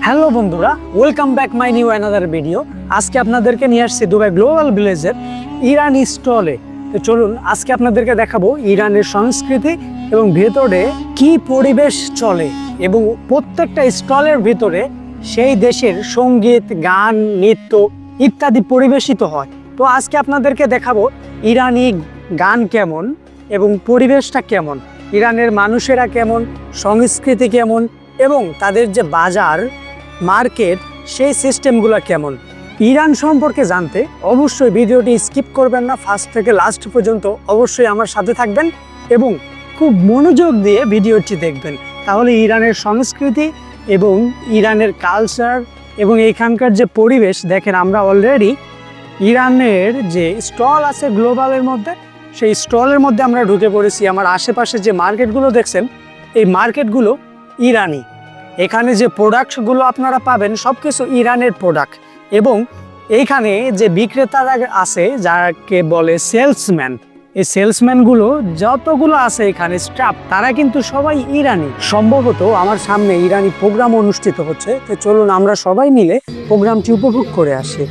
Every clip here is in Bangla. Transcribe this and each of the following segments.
হ্যালো বন্ধুরা, welcome back my new another video. আজকে আপনাদেরকে নিয়ে আসছি দুবাই গ্লোবাল ভিলেজের ইরানি স্টলে। তো চলুন আজকে আপনাদেরকে দেখাবো ইরানের সংস্কৃতি এবং ভেতরে কি পরিবেশ চলে এবং প্রত্যেকটা স্টলের ভিতরে সেই দেশের সঙ্গীত, গান, নৃত্য ইত্যাদি পরিবেশিত হয়। তো আজকে আপনাদেরকে দেখাবো ইরানি গান কেমন এবং পরিবেশটা কেমন, ইরানের মানুষেরা কেমন, সংস্কৃতি কেমন এবং তাদের যে বাজার মার্কেট সেই সিস্টেমগুলো কেমন। ইরান সম্পর্কে জানতে অবশ্যই ভিডিওটি স্কিপ করবেন না, ফার্স্ট থেকে লাস্ট পর্যন্ত অবশ্যই আমার সাথে থাকবেন এবং খুব মনোযোগ দিয়ে ভিডিওটি দেখবেন। তাহলে ইরানের সংস্কৃতি এবং ইরানের কালচার এবং এখানকার যে পরিবেশ দেখেন, আমরা অলরেডি ইরানের যে স্টল আছে গ্লোবালের মধ্যে, সেই স্টলের মধ্যে আমরা ঢুকে পড়েছি। আমার আশেপাশে যে মার্কেটগুলো দেখছেন, এই মার্কেটগুলো ইরানি। এখানে যে প্রোডাক্টগুলো আপনারা পাবেন সব কিছু ইরানের প্রোডাক্ট এবং এইখানে যে বিক্রেতারা আছে যাকে বলে সেলসম্যান, এই সেলসম্যানগুলো যতগুলো আছে এখানে স্টাফ, তারা কিন্তু সবাই ইরানি। সম্ভবত আমার সামনে ইরানি প্রোগ্রাম অনুষ্ঠিত হচ্ছে। তো চলুন আমরা সবাই মিলে প্রোগ্রামটি উপভোগ করে আসি।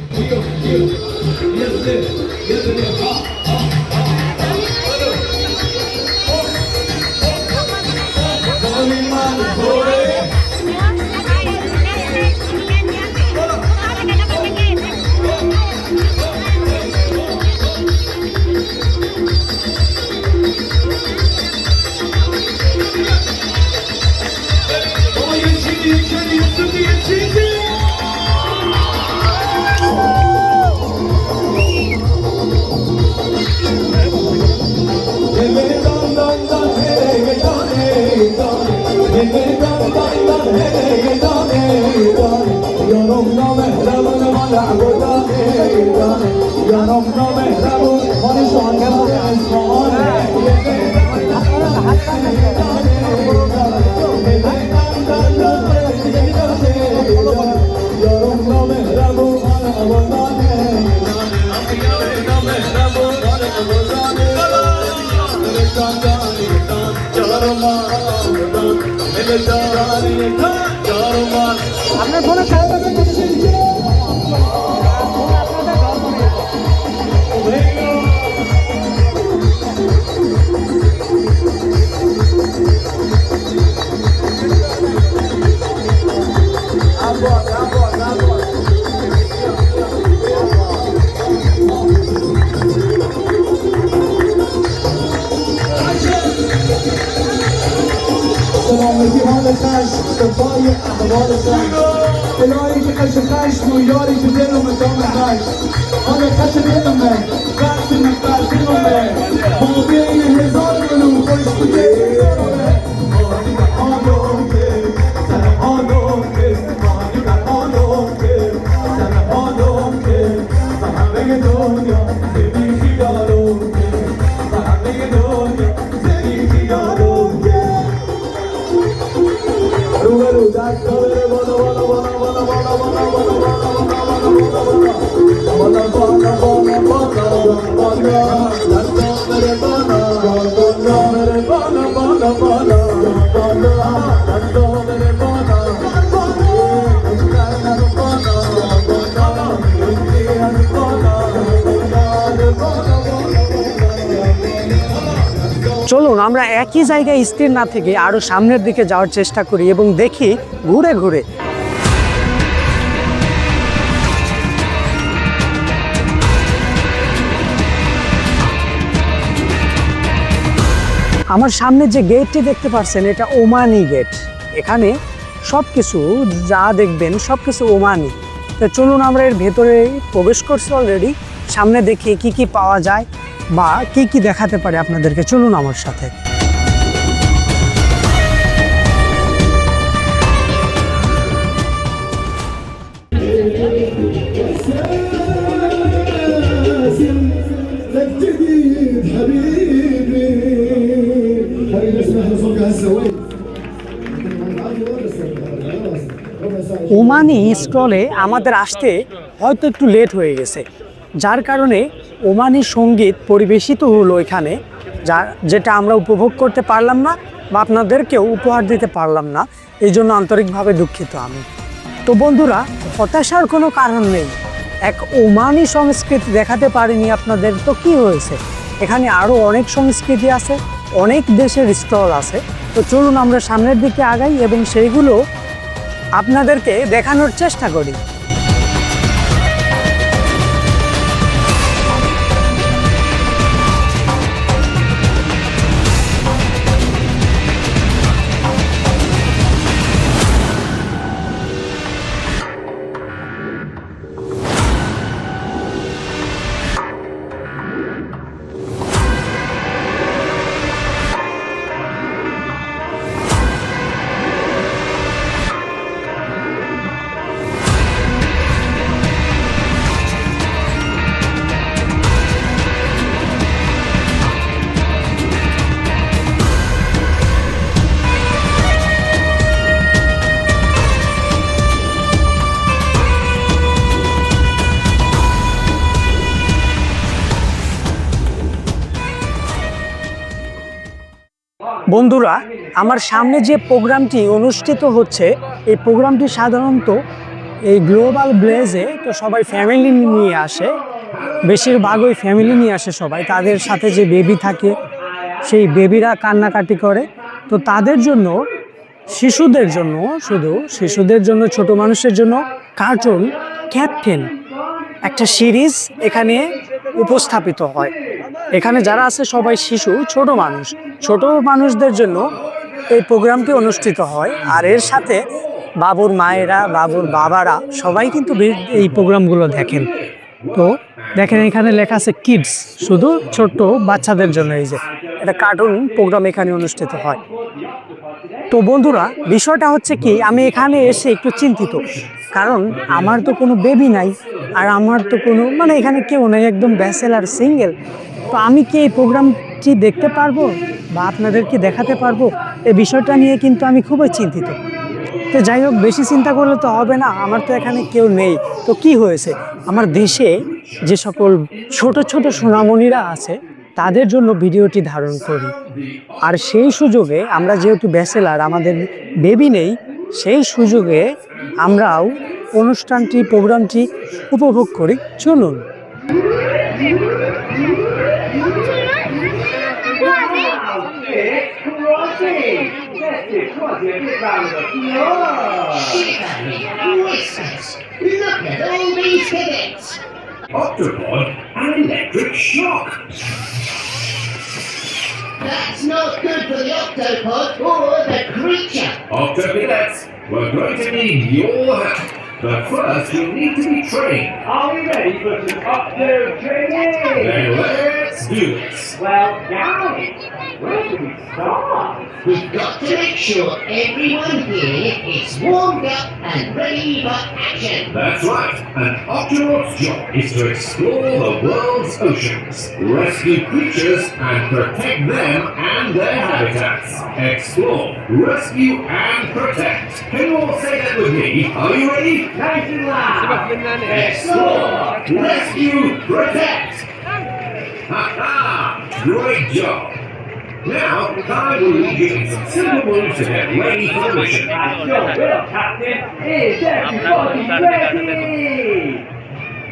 আপনার ফোনে الهی که خشم خشم و یاری که دلم دامه آره خشم دلمه وقت نفر دلمه با بین هزار گلو خوش بوده চলুন আমরা একই জায়গায় স্থির না থেকে আরো সামনের দিকে যাওয়ার চেষ্টা করি এবং দেখি ঘুরে ঘুরে। আমার সামনে যে গেটটি দেখতে পাচ্ছেন, এটা ওমানি গেট। এখানে সব কিছু যা দেখবেন সব কিছু ওমানি। তো চলুন আমরা এর ভেতরে প্রবেশ করছি অলরেডি। সামনে দেখি কি কি পাওয়া যায় বা কি কি দেখাতে পারে আপনাদেরকে। চলুন আমার সাথে। ওমানি স্টলে আমাদের আসতে হয়তো একটু লেট হয়ে গেছে, যার কারণে ওমানি সঙ্গীত পরিবেশিত হলো এখানে, যেটা আমরা উপভোগ করতে পারলাম না বা আপনাদেরকেও উপহার দিতে পারলাম না। এই জন্য আন্তরিকভাবে দুঃখিত আমি। তো বন্ধুরা, হতাশার কোনো কারণ নেই। এক ওমানি সংস্কৃতি দেখাতে পারিনি আপনাদের, তো কি হয়েছে, এখানে আরও অনেক সংস্কৃতি আছে, অনেক দেশের স্টল আছে। তো চলুন আমরা সামনের দিকে আগাই এবং সেইগুলো আপনাদেরকে দেখানোর চেষ্টা করি। বন্ধুরা, আমার সামনে যে প্রোগ্রামটি অনুষ্ঠিত হচ্ছে, এই প্রোগ্রামটি সাধারণত এই গ্লোবাল ব্লেজে তো সবাই ফ্যামিলি নিয়ে আসে, বেশিরভাগই ফ্যামিলি নিয়ে আসে সবাই। তাদের সাথে যে বেবি থাকে, সেই বেবিরা কান্নাকাটি করে। তো তাদের জন্য, শিশুদের জন্য, শুধু শিশুদের জন্য, ছোট মানুষের জন্য কার্টুন ক্যাপ্টেন একটা সিরিজ এখানে উপস্থাপিত হয়। এখানে যারা আছে সবাই শিশু, ছোট মানুষ, ছোট মানুষদের জন্য এই প্রোগ্রামটি অনুষ্ঠিত হয়। আর এর সাথে বাবুর মায়েরা, বাবুর বাবারা সবাই কিন্তু এই প্রোগ্রামগুলো দেখেন। তো দেখেন এখানে লেখা আছে কিডস, শুধু ছোট্ট বাচ্চাদের জন্য এই যে একটা কার্টুন প্রোগ্রাম এখানে অনুষ্ঠিত হয়। তো বন্ধুরা, বিষয়টা হচ্ছে কি, আমি এখানে এসে একটু চিন্তিত, কারণ আমার তো কোনো বেবি নাই, আর আমার তো কোনো এখানে কেউ নেই, একদম ব্যাচেলার, সিঙ্গেল। তো আমি কি এই প্রোগ্রামটি দেখতে পারবো বা আপনাদেরকে দেখাতে পারবো, এই বিষয়টা নিয়ে কিন্তু আমি খুবই চিন্তিত। তো যাই হোক, বেশি চিন্তা করলে তো হবে না, আমার তো এখানে কেউ নেই। তো কি হয়েছে, আমার দেশে যে সকল ছোট ছোট সোনামণিরা আছে তাদের জন্য ভিডিওটি ধারণ করি। আর সেই সুযোগে আমরা যেহেতু ব্যাচেলার, আমাদের বেবি নেই, সেই সুযোগে আমরাও অনুষ্ঠানটি, প্রোগ্রামটি উপভোগ করি। চলুন। Look at all these hibbits! Octopod and electric shock. That's not good for the octopod or the creature. Octopillets, we're going to need your help. But first, you'll need to be trained. Are we ready for some octo training? Then let's do this. Well, guys, where should we start? We've got to make sure everyone here is warmed up and ready for action. That's right. An Octonaut's job is to explore the world's oceans, rescue creatures, and protect them and their habitats. Explore, rescue, and protect. Can you all say that with me? Are you ready? Nice and loud. Explore, rescue, protect. Ha ha! Great job. Now, I will lead you in some simple moves to get ready for the mission. I sure will, Captain. Is everybody ready?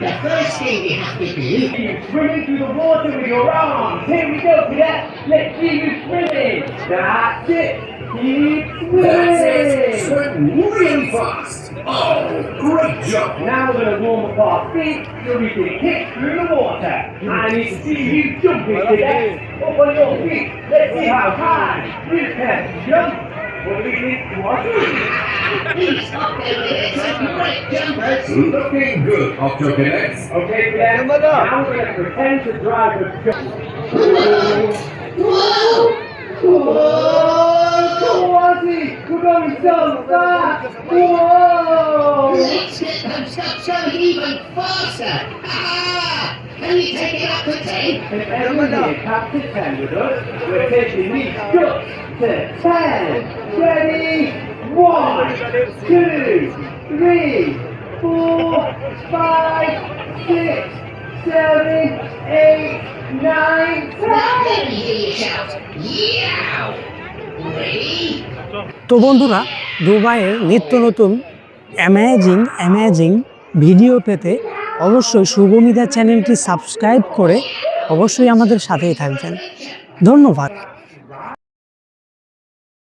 The first thing we have to do Keep swimming through the water with your arms. Here we go, cadets. Let's see you swimming. That's it. Keep That's it. swimming. Swim really fast. Oh, great job. Now we're going to warm up our feet so we can kick through the water. I need to see you jumping, cadets. Up on your feet. Let's see how high you can jump. What do we need to watch? these octopillets are great jumpers. Looking good, Octopillets. Okay, cadets. Now we're going to pretend to drive a jump. Whoa! Whoa! Ozzy, we're going so fast. Whoa! Let's get them steps up even faster. Ah! Can you take it up to 10? If anyone here comes to 10 with us, we're taking these jumps to 10. Ready? 1, 2, 3, 4, 5, 6, 7, 8, 9, 10. Now let me hear you shout. Yeah! Ready? তো বন্ধুরা, দুবাইয়ের নিত্য নতুন অ্যামেজিং ভিডিও পেতে অবশ্যই শুভমিতা চ্যানেলটি সাবস্ক্রাইব করে অবশ্যই আমাদের সাথেই থাকবেন। ধন্যবাদ।